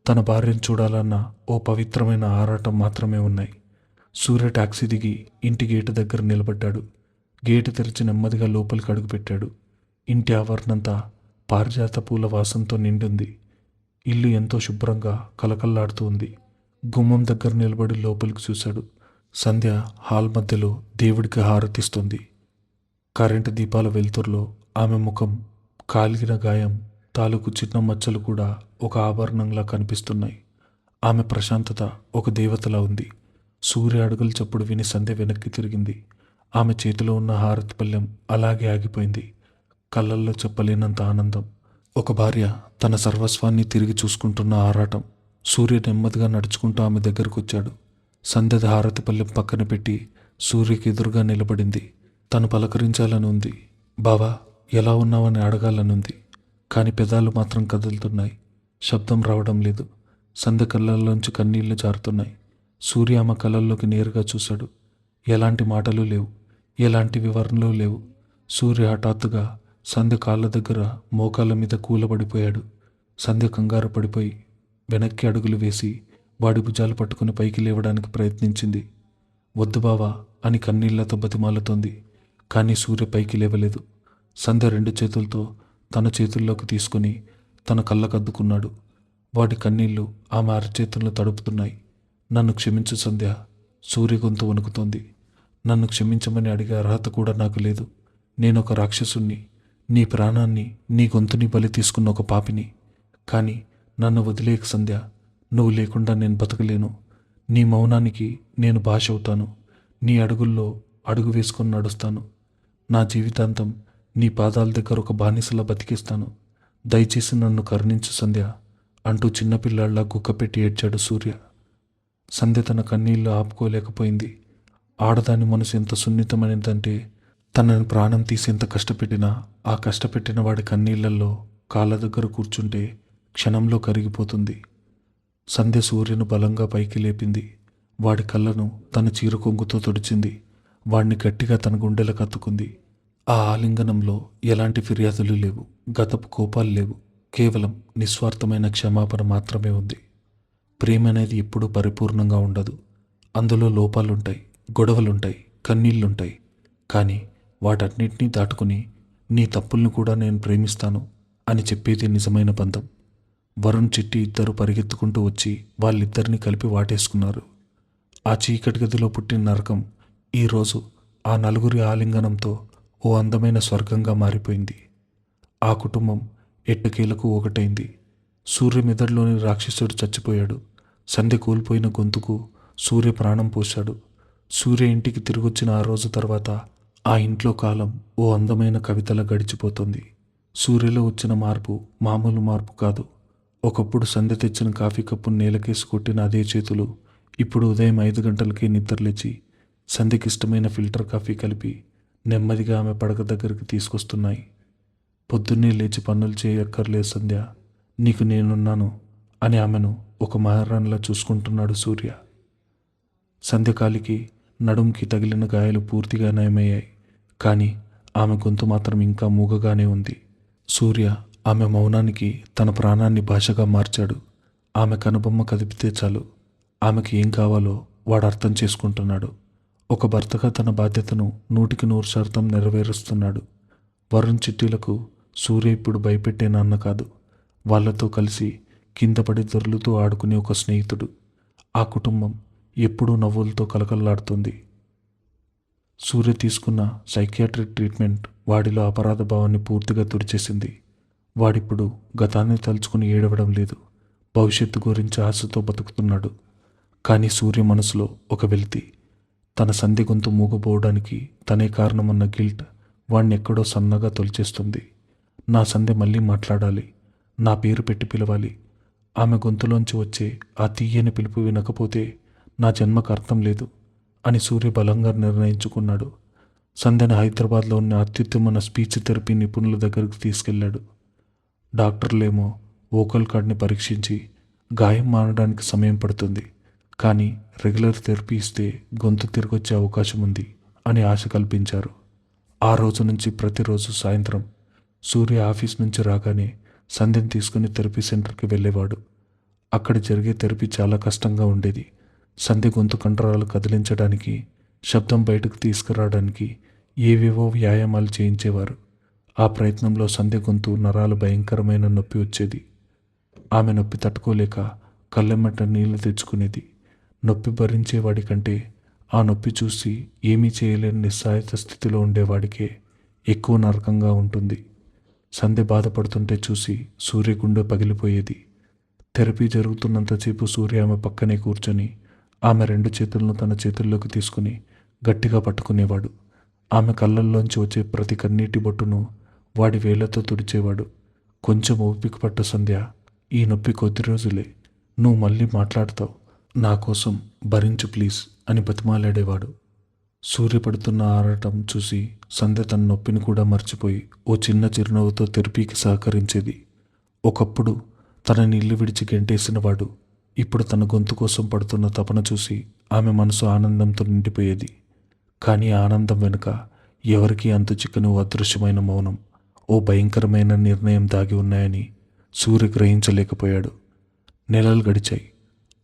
తన భార్యను చూడాలన్న ఓ పవిత్రమైన ఆరాటం మాత్రమే ఉన్నాయి. సూర్య టాక్సీ దిగి ఇంటి గేటు దగ్గర నిలబడ్డాడు. గేటు తెరిచి నెమ్మదిగా లోపలికి అడుగుపెట్టాడు. ఇంటి ఆవరణంతా పారిజాత పూల వాసనతో నిండింది. ఇల్లు ఎంతో శుభ్రంగా కలకల్లాడుతూ ఉంది. గుమ్మం దగ్గర నిలబడి లోపలికి చూశాడు. సంధ్య హాల్ మధ్యలో దేవుడికి హారతిస్తుంది. కరెంటు దీపాల వెలుతురులో ఆమె ముఖం, కాలిన గాయం తాలూకు చిన్న మచ్చలు కూడా ఒక ఆభరణంలా కనిపిస్తున్నాయి. ఆమె ప్రశాంతత ఒక దేవతలా ఉంది. సూర్య అడుగుల చప్పుడు విని సంధ్య వెనక్కి తిరిగింది. ఆమె చేతిలో ఉన్న హారతి పళ్ళెం అలాగే ఆగిపోయింది. కళ్ళల్లో చెప్పలేనంత ఆనందం. ఒక భార్య తన సర్వస్వాన్ని తిరిగి చూసుకుంటున్న ఆరాటం. సూర్య నెమ్మదిగా నడుచుకుంటూ ఆమె దగ్గరకు వచ్చాడు. సంధ్యద హారతి పళ్ళెం పక్కన పెట్టి సూర్యకి ఎదురుగా నిలబడింది. తను పలకరించాలని ఉంది. బావా, ఎలా ఉన్నావని అడగాలనుంది. కానీ పెదాలు మాత్రం కదులుతున్నాయి. శబ్దం రావడం లేదు. సంధ్య కళ్ళల్లోంచి కన్నీళ్లు జారుతున్నాయి. సూర్య ఆమె కళ్ళల్లోకి నేరుగా చూశాడు. ఎలాంటి మాటలు లేవు, ఎలాంటి వివరణలు లేవు. సూర్య హఠాత్తుగా సంధ్య కాళ్ళ దగ్గర మోకాళ్ళ మీద కూలబడిపోయాడు. సంధ్య కంగారు పడిపోయి వెనక్కి అడుగులు వేసి వాడి భుజాలు పట్టుకుని పైకి లేవడానికి ప్రయత్నించింది. వద్దు బావా అని కన్నీళ్లతో బతిమాలుతోంది. కానీ సూర్య పైకి లేవలేదు. సంధ్య 2 చేతులతో తన చేతుల్లోకి తీసుకుని తన కళ్ళకద్దుకున్నాడు. వాడి కన్నీళ్లు ఆమె అరచేతులను తడుపుతున్నాయి. నన్ను క్షమించు సంధ్య. సూర్య గొంతు వణుకుతోంది. నన్ను క్షమించమని అడిగే అర్హత కూడా నాకు లేదు. నేనొక రాక్షసుణ్ణి, నీ ప్రాణాన్ని, నీ గొంతుని బలి తీసుకున్న ఒక పాపిని. కానీ నన్ను వదిలేక సంధ్య. నువ్వు లేకుండా నేను బతకలేను. నీ మౌనానికి నేను భాష అవుతాను. నీ అడుగుల్లో అడుగు వేసుకొని నడుస్తాను. నా జీవితాంతం నీ పాదాల దగ్గర ఒక బానిసలా బతికిస్తాను. దయచేసి నన్ను కరుణించు సంధ్య అంటూ చిన్నపిల్లాళ్లా గుక్కపెట్టి ఏడ్చాడు సూర్య. సంధ్య తన కన్నీళ్లు ఆపుకోలేకపోయింది. ఆడదాని మనసు ఎంత సున్నితమైనదంటే తనని ప్రాణం తీసి ఎంత కష్టపెట్టినా ఆ కష్టపెట్టిన వాడి కన్నీళ్లలో కాళ్ళ దగ్గర కూర్చుంటే క్షణంలో కరిగిపోతుంది. సంధ్య సూర్యను బలంగా పైకి లేపింది. వాడి కళ్ళను తన చీర కొంగుతో తుడిచింది. వాడిని గట్టిగా తన గుండెలకు హత్తుకుంది. ఆ ఆలింగనంలో ఎలాంటి ఫిర్యాదులు లేవు, గతపు కోపాలు లేవు. కేవలం నిస్వార్థమైన క్షమాపణ మాత్రమే ఉంది. ప్రేమ అనేది ఎప్పుడూ పరిపూర్ణంగా ఉండదు. అందులో లోపాలుంటాయి, గొడవలుంటాయి, కన్నీళ్లుంటాయి. కానీ వాటన్నిటినీ దాటుకుని నీ తప్పుల్ని కూడా నేను ప్రేమిస్తాను అని చెప్పేది నిజమైన బంధం. వరుణ్, చిట్టి ఇద్దరు పరిగెత్తుకుంటూ వచ్చి వాళ్ళిద్దరినీ కలిపి వాటేసుకున్నారు. ఆ చీకటి గదిలో పుట్టిన నరకం ఈరోజు ఆ నలుగురి ఆలింగనంతో ఓ అందమైన స్వర్గంగా మారిపోయింది. ఆ కుటుంబం ఎట్టకేలకు ఒకటైంది. సూర్య మెదడులోని రాక్షసుడు చచ్చిపోయాడు. సంధ్య కోల్పోయిన గొంతుకు సూర్య ప్రాణం పోశాడు. సూర్య ఇంటికి తిరిగొచ్చిన ఆ రోజు తర్వాత ఆ ఇంట్లో కాలం ఓ అందమైన కవితలా గడిచిపోతుంది. సూర్యలో వచ్చిన మార్పు మామూలు మార్పు కాదు. ఒకప్పుడు సంధ్య తెచ్చిన కాఫీ కప్పును నేలకేసి కొట్టిన అదే చేతులు ఇప్పుడు ఉదయం 5 గంటలకే నిద్రలేచి సంధ్యకి ఇష్టమైన ఫిల్టర్ కాఫీ కలిపి నెమ్మదిగా ఆమె పడక దగ్గరికి తీసుకొస్తున్నాయి. పొద్దున్నే లేచి పనులు చేయక్కర్లేదు సంధ్య, నీకు నేనున్నాను అని ఆమెను ఒక మహారాణిలా చూసుకుంటున్నాడు సూర్య. సంధ్యకాలికి నడుంకి తగిలిన గాయాలు పూర్తిగా నయమయ్యాయి. కానీ ఆమె గొంతు మాత్రం ఇంకా మూగగానే ఉంది. సూర్య ఆమె మౌనానికి తన ప్రాణాన్ని భాషగా మార్చాడు. ఆమె కనుబొమ్మ కదిపితే చాలు ఆమెకి ఏం కావాలో వాడు అర్థం చేసుకుంటున్నాడు. ఒక భర్తగా తన బాధ్యతను 100% నెరవేరుస్తున్నాడు. వరుణ్, చిట్టీలకు సూర్య ఇప్పుడు భయపెట్టే నాన్న కాదు, వాళ్లతో కలిసి కింద పడి దొర్లుతూ ఆడుకునే ఒక స్నేహితుడు. ఆ కుటుంబం ఎప్పుడూ నవ్వులతో కలకల్లాడుతుంది. సూర్య తీసుకున్న సైకియాట్రిక్ ట్రీట్మెంట్ వాడిలో అపరాధ భావాన్ని పూర్తిగా తుడిచేసింది. వాడిప్పుడు గతాన్ని తలుచుకుని ఏడవడం లేదు. భవిష్యత్తు గురించి ఆశతో బతుకుతున్నాడు. కానీ సూర్య మనసులో ఒక వెలితి. తన సంధి గొంతు మూగపోవడానికి తనే కారణమన్న గిల్ట్ వాణ్ణి ఎక్కడో సన్నగా తొలిచేస్తుంది. నా సంధి మళ్ళీ మాట్లాడాలి, నా పేరు పెట్టి పిలవాలి. ఆమె గొంతులోంచి వచ్చే ఆ తీయని పిలుపు వినకపోతే నా జన్మకు అర్థం లేదు అని సూర్య బలంగా నిర్ణయించుకున్నాడు. సంధ్యను హైదరాబాద్లో ఉన్న అత్యుత్తమైన స్పీచ్ థెరపీ నిపుణుల దగ్గరికి తీసుకెళ్లాడు. డాక్టర్లేమో వోకల్ కార్డ్ని పరీక్షించి గాయం మానడానికి సమయం పడుతుంది, కానీ రెగ్యులర్ థెరపీ ఇస్తే గొంతు తిరిగొచ్చే అవకాశం ఉంది అని ఆశ కల్పించారు. ఆ రోజు నుంచి ప్రతిరోజు సాయంత్రం సూర్య ఆఫీస్ నుంచి రాగానే సంధ్యను తీసుకుని థెరపీ సెంటర్కి వెళ్ళేవాడు. అక్కడ జరిగే థెరపీ చాలా కష్టంగా ఉండేది. సంధ్య గొంతు కండరాలు కదిలించడానికి, శబ్దం బయటకు తీసుకురావడానికి ఏవేవో వ్యాయామాలు చేయించేవారు. ఆ ప్రయత్నంలో సంధ్య గొంతు నరాలు భయంకరమైన నొప్పి వచ్చేది. ఆమె నొప్పి తట్టుకోలేక కళ్ళెమ్మట నీళ్లు తెచ్చుకునేది. నొప్పి భరించేవాడి కంటే ఆ నొప్పి చూసి ఏమీ చేయలేని నిస్సహాయత స్థితిలో ఉండేవాడికే ఎక్కువ నరకంగా ఉంటుంది. సంధ్య బాధపడుతుంటే చూసి సూర్య గుండె పగిలిపోయేది. థెరపీ జరుగుతున్నంతసేపు సూర్య ఆమె పక్కనే కూర్చొని ఆమె 2 చేతులను తన చేతుల్లోకి తీసుకుని గట్టిగా పట్టుకునేవాడు. ఆమె కళ్ళల్లోంచి వచ్చే ప్రతి కన్నీటి బొట్టును వాడి వేళ్లతో తుడిచేవాడు. కొంచెం ఓపిక పట్టు సంధ్య, ఈ నొప్పి కొద్ది రోజులే, నువ్వు మళ్ళీ మాట్లాడతావు, నా కోసం భరించు ప్లీజ్ అని బతిమాలాడేవాడు. సూర్య పడుతున్న ఆరాటం చూసి సంధ్య తన నొప్పిని కూడా మర్చిపోయి ఓ చిన్న చిరునవ్వుతో థెరపీకి సహకరించేది. ఒకప్పుడు తనని ఇల్లు విడిచి గెంటేసిన వాడు ఇప్పుడు తన గొంతు కోసం పడుతున్న తపన చూసి ఆమె మనసు ఆనందంతో నిండిపోయేది. కానీ ఆనందం వెనుక ఎవరికీ అంతు చిక్కని ఓ అదృశ్యమైన మౌనం, ఓ భయంకరమైన నిర్ణయం దాగి ఉన్నాయని సూర్య గ్రహించలేకపోయాడు. నెలలు గడిచాయి.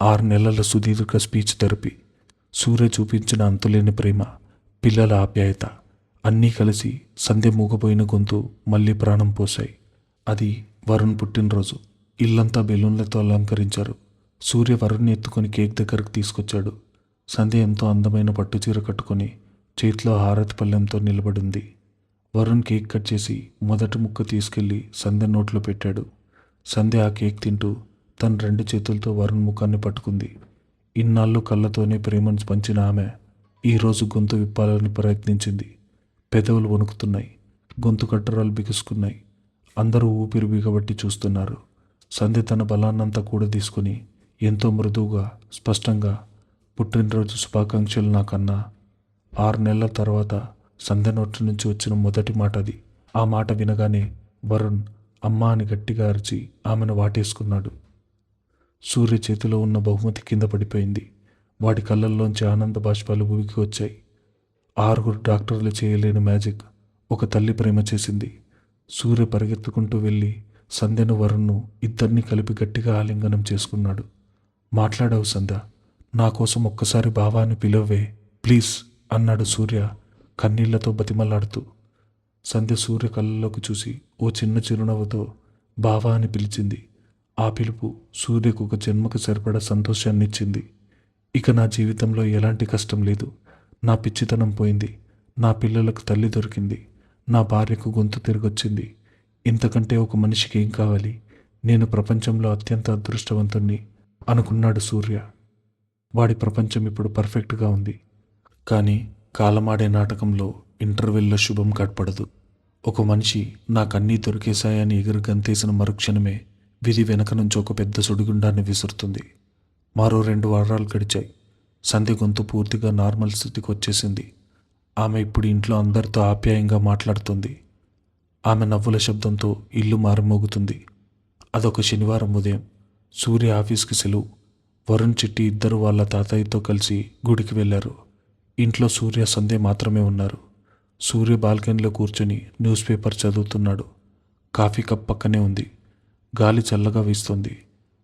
6 నెలల సుదీర్ఘ స్పీచ్ థెరపీ, సూర్య చూపించిన అంతులేని ప్రేమ, పిల్లల ఆప్యాయత అన్నీ కలిసి సంధ్య మూగపోయిన గొంతు మళ్ళీ ప్రాణం పోశాయి. అది వరుణ్ పుట్టినరోజు. ఇల్లంతా బెలూన్లతో అలంకరించారు. సూర్య వరుణ్ని ఎత్తుకొని కేక్ దగ్గరకు తీసుకొచ్చాడు. సంధ్య ఎంతో అందమైన పట్టుచీర కట్టుకొని చేతిలో హారతి పళ్ళెంతో నిలబడింది. వరుణ్ కేక్ కట్ చేసి మొదటి ముక్క తీసుకెళ్లి సంధ్య నోట్లో పెట్టాడు. సంధ్య ఆ కేక్ తింటూ తన 2 చేతులతో వరుణ్ ముఖాన్ని పట్టుకుంది. ఇన్నాళ్ళు కళ్ళతోనే ప్రేమను పంచిన ఆమె ఈరోజు గొంతు విప్పాలని ప్రయత్నించింది. పెదవులు వణుకుతున్నాయి, గొంతు కట్టరాలు బిగుసుకున్నాయి. అందరూ ఊపిరి బిగబట్టి చూస్తున్నారు. సంధ్య తన బలాన్నంతా కూడా తీసుకుని ఎంతో మృదువుగా, స్పష్టంగా, పుట్టినరోజు శుభాకాంక్షలు నాకన్నా. 6 నెలల తర్వాత సంధ్య నోటి నుంచి వచ్చిన మొదటి మాట అది. ఆ మాట వినగానే వరుణ్ అమ్మా అని గట్టిగా అరిచి ఆమెను వాటేసుకున్నాడు. సూర్య చేతిలో ఉన్న బహుమతి కింద పడిపోయింది. వాడి కళ్ళల్లోంచి ఆనంద బాష్పాలు ఊగికి వచ్చాయి. 6 డాక్టర్లు చేయలేని మ్యాజిక్ ఒక తల్లి ప్రేమ చేసింది. సూర్య పరిగెత్తుకుంటూ వెళ్ళి సంధ్యను, వరుణ్ను ఇద్దరినీ కలిపి గట్టిగా ఆలింగనం చేసుకున్నాడు. మాట్లాడావు సంధ్య, నా కోసం ఒక్కసారి బావా అని పిలవవే ప్లీజ్ అన్నాడు సూర్య కన్నీళ్లతో బతిమలాడుతూ. సంధ్య సూర్య కళ్ళలోకి చూసి ఓ చిన్న చిరునవ్వుతో బావా అని పిలిచింది. ఆ పిలుపు సూర్యకు ఒక జన్మకు సరిపడా సంతోషాన్నిచ్చింది. ఇక నా జీవితంలో ఎలాంటి కష్టం లేదు. నా పిచ్చితనం పోయింది. నా పిల్లలకు తల్లి దొరికింది. నా భార్యకు గొంతు తిరిగొచ్చింది. ఇంతకంటే ఒక మనిషికి ఏం కావాలి? నేను ప్రపంచంలో అత్యంత అదృష్టవంతుణ్ణి అనుకున్నాడు సూర్య. వాడి ప్రపంచం ఇప్పుడు పర్ఫెక్ట్గా ఉంది. కానీ కాలమాడే నాటకంలో ఇంటర్వెల్లో శుభం కనపడదు. ఒక మనిషి నాకన్నీ దొరికేశాయని ఎగురు గంతేసిన మరుక్షణమే విధి వెనక నుంచి ఒక పెద్ద సుడిగుండాన్ని విసురుతుంది. మరో 2 వారాలు గడిచాయి. సంధ్య గొంతు పూర్తిగా నార్మల్ స్థితికి వచ్చేసింది. ఆమె ఇప్పుడు ఇంట్లో అందరితో ఆప్యాయంగా మాట్లాడుతుంది. ఆమె నవ్వుల శబ్దంతో ఇల్లు మారుమోగుతుంది. అదొక శనివారం ఉదయం. సూర్య ఆఫీస్కి సెలవు. వరుణ్, చిట్టి ఇద్దరు వాళ్ళ తాతయ్యతో కలిసి గుడికి వెళ్ళారు. ఇంట్లో సూర్య, సంధ్య మాత్రమే ఉన్నారు. సూర్య బాల్కనీలో కూర్చొని న్యూస్ పేపర్ చదువుతున్నాడు. కాఫీ కప్ పక్కనే ఉంది. గాలి చల్లగా వీస్తోంది.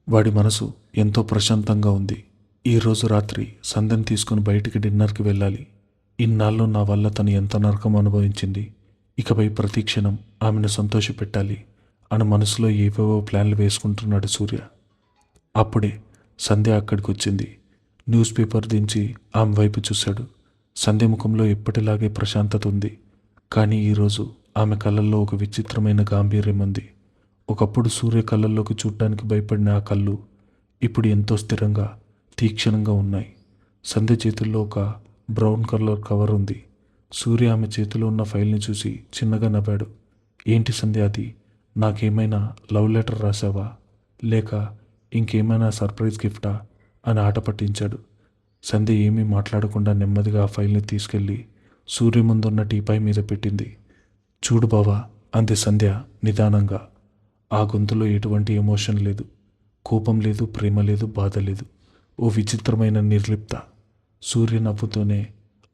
వాడి మనసు ఎంతో ప్రశాంతంగా ఉంది. ఈరోజు రాత్రి సంధ్యను తీసుకుని బయటికి డిన్నర్కి వెళ్ళాలి. ఇన్నాళ్ళు నా వల్ల తను ఎంత నరకం అనుభవించింది. ఇకపై ప్రతి క్షణం ఆమెను సంతోషపెట్టాలి అని మనసులో ఏవేవో ప్లాన్లు వేసుకుంటున్నాడు సూర్య. అప్పుడే సంధ్య అక్కడికి వచ్చింది. న్యూస్ పేపర్ దించి ఆమె వైపు చూశాడు. సంధ్య ముఖంలో ఎప్పటిలాగే ప్రశాంతత ఉంది. కానీ ఈరోజు ఆమె కళ్ళల్లో ఒక విచిత్రమైన గాంభీర్యం ఉంది. ఒకప్పుడు సూర్య కళ్ళల్లోకి చూడటానికి భయపడిన ఆ కళ్ళు ఇప్పుడు ఎంతో స్థిరంగా, తీక్షణంగా ఉన్నాయి. సంధ్య చేతుల్లో ఒక బ్రౌన్ కలర్ కవర్ ఉంది. సూర్య ఆమె చేతిలో ఉన్న ఫైల్ని చూసి చిన్నగా నవ్వాడు. ఏంటి సంధ్య అది? నాకేమైనా లవ్ లెటర్ రాసావా, లేక ఇంకేమైనా సర్ప్రైజ్ గిఫ్టా అని ఆట పట్టించాడు. సంధ్య ఏమీ మాట్లాడకుండా నెమ్మదిగా ఆ ఫైల్ని తీసుకెళ్ళి సూర్య ముందున్న టీపాయ్ మీద పెట్టింది. చూడు బావా, అంది సంధ్య నిదానంగా. ఆ గొంతులో ఎటువంటి ఎమోషన్ లేదు, కోపం లేదు, ప్రేమ లేదు, బాధ లేదు. ఓ విచిత్రమైన నిర్లిప్త. సూర్య నవ్వుతూనే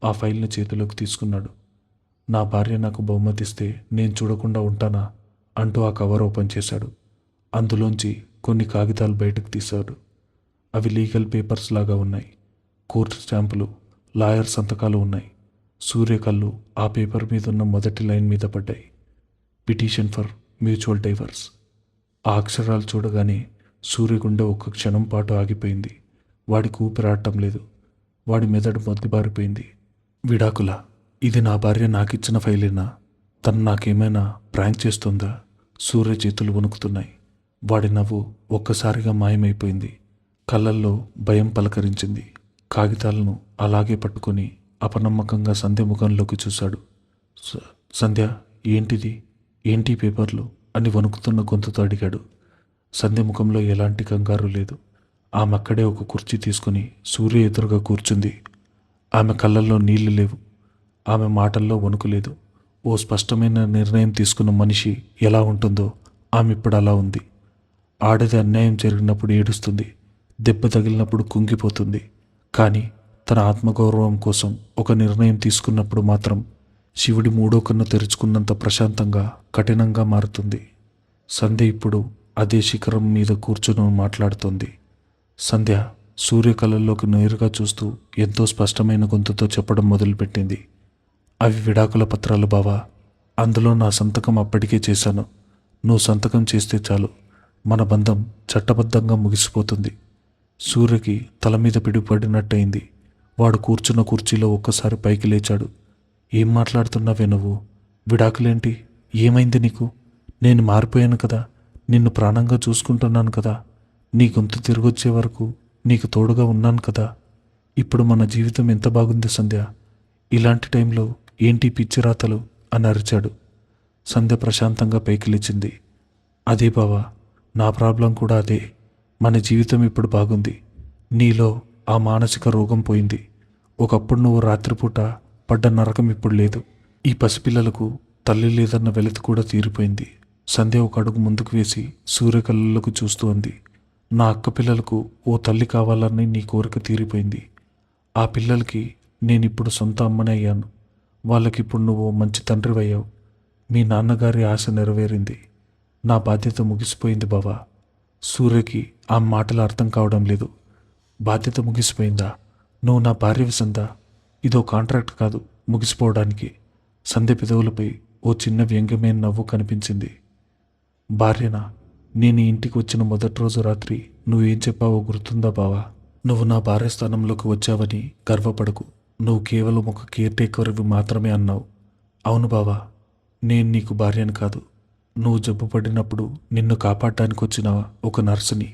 ఆ ఫైల్ని చేతిలోకి తీసుకున్నాడు. నా భార్య నాకు బహుమతిస్తే నేను చూడకుండా ఉంటానా అంటూ ఆ కవర్ ఓపెన్ చేశాడు. అందులోంచి కొన్ని కాగితాలు బయటకు తీశాడు. అవి లీగల్ పేపర్స్ లాగా ఉన్నాయి. కోర్టు స్టాంపులు, లాయర్ సంతకాలు ఉన్నాయి. సూర్య కళ్ళు ఆ పేపర్ మీద ఉన్న మొదటి లైన్ మీద పడ్డాయి. Petition for mutual divorce. ఆ అక్షరాలు చూడగానే సూర్య గుండె ఒక్క క్షణం పాటు ఆగిపోయింది. వాడికి ఊపిరాడటం లేదు. వాడి మెదడు మొద్దుబారిపోయింది. విడాకుల? ఇది నా భార్య నాకిచ్చిన ఫైలేనా? తను నాకేమైనా ప్రాంక్ చేస్తుందా? సూర్య చేతులు వణుకుతున్నాయి. వాడి నవ్వు ఒక్కసారిగా మాయమైపోయింది. కళ్ళల్లో భయం పలకరించింది. కాగితాలను అలాగే పట్టుకొని అపనమ్మకంగా సంధ్య ముఖంలోకి చూశాడు. సంధ్య, ఏంటిది? ఏంటి పేపర్లు అని వణుకుతున్న గొంతుతో అడిగాడు. సంధ్య ముఖంలో ఎలాంటి కంగారు లేదు. ఆమె అక్కడే ఒక కుర్చీ తీసుకుని సూర్య ఎదురుగా కూర్చుంది. ఆమె కళ్ళల్లో నీళ్లు లేవు. ఆమె మాటల్లో వణుకు లేదు. ఓ స్పష్టమైన నిర్ణయం తీసుకున్న మనిషి ఎలా ఉంటుందో ఆమె ఇప్పుడు అలా ఉంది. ఆడది అన్యాయం జరిగినప్పుడు ఏడుస్తుంది, దెబ్బ తగిలినప్పుడు కుంగిపోతుంది. కానీ తన ఆత్మగౌరవం కోసం ఒక నిర్ణయం తీసుకున్నప్పుడు మాత్రం శివుడి మూడో కన్ను తెరుచుకున్నంత ప్రశాంతంగా, కఠినంగా మారుతుంది. సంధ్య ఇప్పుడు అదే శిఖరం మీద కూర్చుని మాట్లాడుతోంది. సంధ్య సూర్య కళ్ళల్లోకి నేరుగా చూస్తూ ఎంతో స్పష్టమైన గొంతుతో చెప్పడం మొదలుపెట్టింది. అవి విడాకుల పత్రాలు బావా. అందులో నా సంతకం అప్పటికే చేశాను. నువ్వు సంతకం చేస్తే చాలు, మన బంధం చట్టబద్ధంగా ముగిసిపోతుంది. సూర్యకి తల మీద పిడిపడినట్టయింది. వాడు కూర్చున్న కుర్చీలో ఒక్కసారి పైకి లేచాడు. ఏం మాట్లాడుతున్నావే నువ్వు? విడాకులేంటి? ఏమైంది నీకు? నేను మారిపోయాను కదా, నిన్ను ప్రాణంగా చూసుకుంటున్నాను కదా, నీ గొంతు తిరిగొచ్చే వరకు నీకు తోడుగా ఉన్నాను కదా. ఇప్పుడు మన జీవితం ఎంత బాగుంది సంధ్య. ఇలాంటి టైంలో ఏంటి పిచ్చి రాతలు అని అరిచాడు. సంధ్య ప్రశాంతంగా పైకి లేచింది. అదే బావా, నా ప్రాబ్లం కూడా అదే. మన జీవితం ఇప్పుడు బాగుంది. నీలో ఆ మానసిక రోగం పోయింది. ఒకప్పుడు నువ్వు రాత్రిపూట పడ్డ నరకం ఇప్పుడు లేదు. ఈ పసిపిల్లలకు తల్లి లేదన్న వెలితి కూడా తీరిపోయింది. సంధ్య ఒక అడుగు ముందుకు వేసి సూర్య కళ్ళలోకి చూస్తూ అంది. నా అక్క పిల్లలకు ఓ తల్లి కావాలని నీ కోరిక తీరిపోయింది. ఆ పిల్లలకి నేనిప్పుడు సొంత అమ్మనే అయ్యాను. వాళ్ళకిప్పుడు నువ్వు మంచి తండ్రివయ్యావు. మీ నాన్నగారి ఆశ నెరవేరింది. నా బాధ్యత ముగిసిపోయింది బావా. సూర్యకి ఆ మాటలు అర్థం కావడం లేదు. బాధ్యత ముగిసిపోయిందా? నువ్వు నా భార్యవి సంధ్య. ఇదో కాంట్రాక్ట్ కాదు ముగిసిపోవడానికి. సంధ్య పెదవులపై ఓ చిన్న వ్యంగ్యమైన నవ్వు కనిపించింది. భార్యనా? నేను ఇంటికి వచ్చిన మొదటి రోజు రాత్రి నువ్వేం చెప్పావో గుర్తుందా బావా? నువ్వు నా భార్య స్థానంలోకి వచ్చావని గర్వపడకు, నువ్వు కేవలం ఒక కేర్ టేకర్వి మాత్రమే అన్నావు. అవును బావా, నేను నీకు భార్యను కాదు. నువ్వు జబ్బు పడినప్పుడు నిన్ను కాపాడటానికి వచ్చిన ఒక నర్సుని,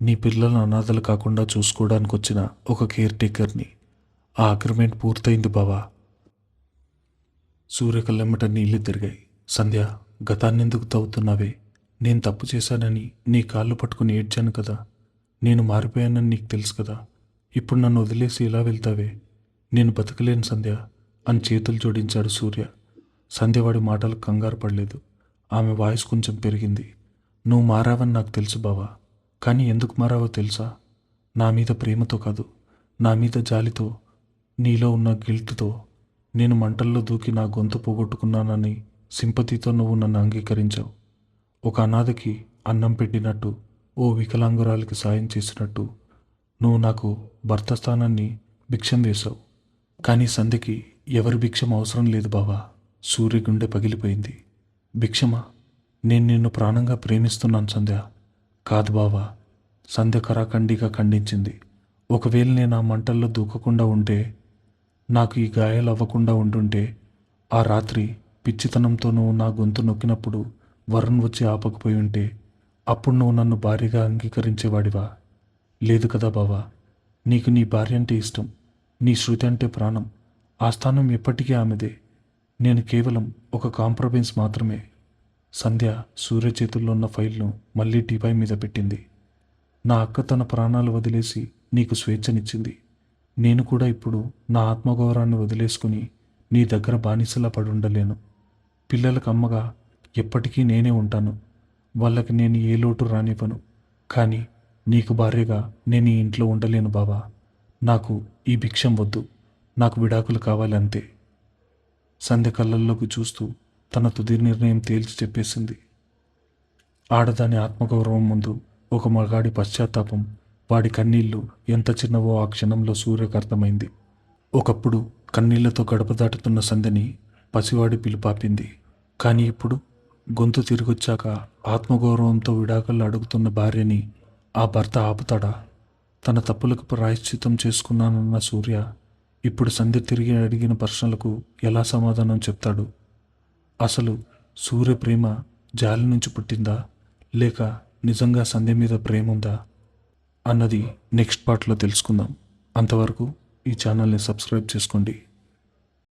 నీ పిల్లలను అనాథలు కాకుండా చూసుకోవడానికి వచ్చిన ఒక కేర్ టేకర్ని. ఆ అగ్రిమెంట్ పూర్తయింది బావా. సూర్యకళ్ళెమ్మట నీళ్లు తిరిగాయి. సంధ్య, గతాన్నెందుకు తవ్వుతున్నావే? నేను తప్పు చేశానని నీ కాళ్ళు పట్టుకుని ఏడ్చాను కదా. నేను మారిపోయానని నీకు తెలుసు కదా. ఇప్పుడు నన్ను వదిలేసి ఇలా వెళ్తావే? నేను బతకలేను సంధ్య అని చేతులు జోడించాడు సూర్య. సంధ్య వాడి మాటలకు కంగారు పడలేదు. ఆమె వాయిస్ కొంచెం పెరిగింది. నువ్వు మారావని నాకు తెలుసు బావా. కానీ ఎందుకు మారావో తెలుసా? నా మీద ప్రేమతో కాదు, నా మీద జాలితో, నీలో ఉన్న గిల్ట్తో. నేను మంటల్లో దూకి నా గొంతు పోగొట్టుకున్నానని సింపతితో నువ్వు నన్ను అంగీకరించావు. ఒక అనాథకి అన్నం పెట్టినట్టు, ఓ వికలాంగురాలికి సాయం చేసినట్టు నువ్వు నాకు భర్త స్థానాన్ని భిక్షం వేశావు. కానీ సంధ్యకి ఎవరి భిక్షం అవసరం లేదు బావా. సూర్య గుండె పగిలిపోయింది. భిక్షమా? నేను నిన్ను ప్రాణంగా ప్రేమిస్తున్నాను సంధ్య. కాదు బావా. సంధ్య కరాఖండిగా ఖండించింది. ఒకవేళ నేను ఆ మంటల్లో దూకకుండా ఉంటే నాకు ఈ గాయాలు అవ్వకుండా ఉండుంటే ఆ రాత్రి పిచ్చితనంతో నువ్వు నా గొంతు నొక్కినప్పుడు వరుణ్ వచ్చి ఆపకపోయి ఉంటే అప్పుడు నువ్వు నన్ను భార్యగా అంగీకరించేవాడివా? లేదు కదా బావా. నీకు నీ భార్య అంటే ఇష్టం, నీ శృతి అంటే ప్రాణం. ఆ స్థానం ఎప్పటికీ ఆమెదే. నేను కేవలం ఒక కాంప్రమైజ్ మాత్రమే. సంధ్య సూర్య చేతుల్లో ఉన్న ఫైల్ను మళ్ళీ టీపాయ్ మీద పెట్టింది. నా అక్క తన ప్రాణాలు వదిలేసి నీకు స్వేచ్ఛనిచ్చింది. నేను కూడా ఇప్పుడు నా ఆత్మగౌరవాన్ని వదిలేసుకుని నీ దగ్గర బానిసలా పడుండలేను. పిల్లలకు అమ్మగా ఎప్పటికీ నేనే ఉంటాను. వాళ్ళకి నేను ఏ లోటు రానివ్వను. కానీ నీకు భార్యగా నేను ఈ ఇంట్లో ఉండలేను బావా. నాకు ఈ భిక్షం వద్దు. నాకు విడాకులు కావాలి అంతే. సంధ్య కళ్ళల్లోకి చూస్తూ తన తుది నిర్ణయం తేల్చి చెప్పేసింది. ఆడదాని ఆత్మగౌరవం ముందు ఒక మగాడి పశ్చాత్తాపం, వాడి కన్నీళ్లు ఎంత చిన్నవో ఆ క్షణంలో సూర్యకు అర్థమైంది. ఒకప్పుడు కన్నీళ్లతో గడప దాటుతున్న సంధ్యని పసివాడి పిలుపాపింది. కానీ ఇప్పుడు గొంతు తిరిగొచ్చాక ఆత్మగౌరవంతో విడాకులు అడుగుతున్న భార్యని ఆ భర్త ఆపుతాడా? తన తప్పులకు ప్రాయశ్చిత్తం చేసుకున్నానన్న సూర్య ఇప్పుడు సంధ్య తిరిగి అడిగిన ప్రశ్నలకు ఎలా సమాధానం చెప్తాడు? అసలు సూర్య ప్రేమ జాలి నుంచి పుట్టిందా, లేక నిజంగా సంధ్య మీద ప్రేమ ఉందా అన్నది నెక్స్ట్ పార్ట్లో తెలుసుకుందాం. అంతవరకు ఈ ఛానల్ని సబ్స్క్రైబ్ చేసుకోండి.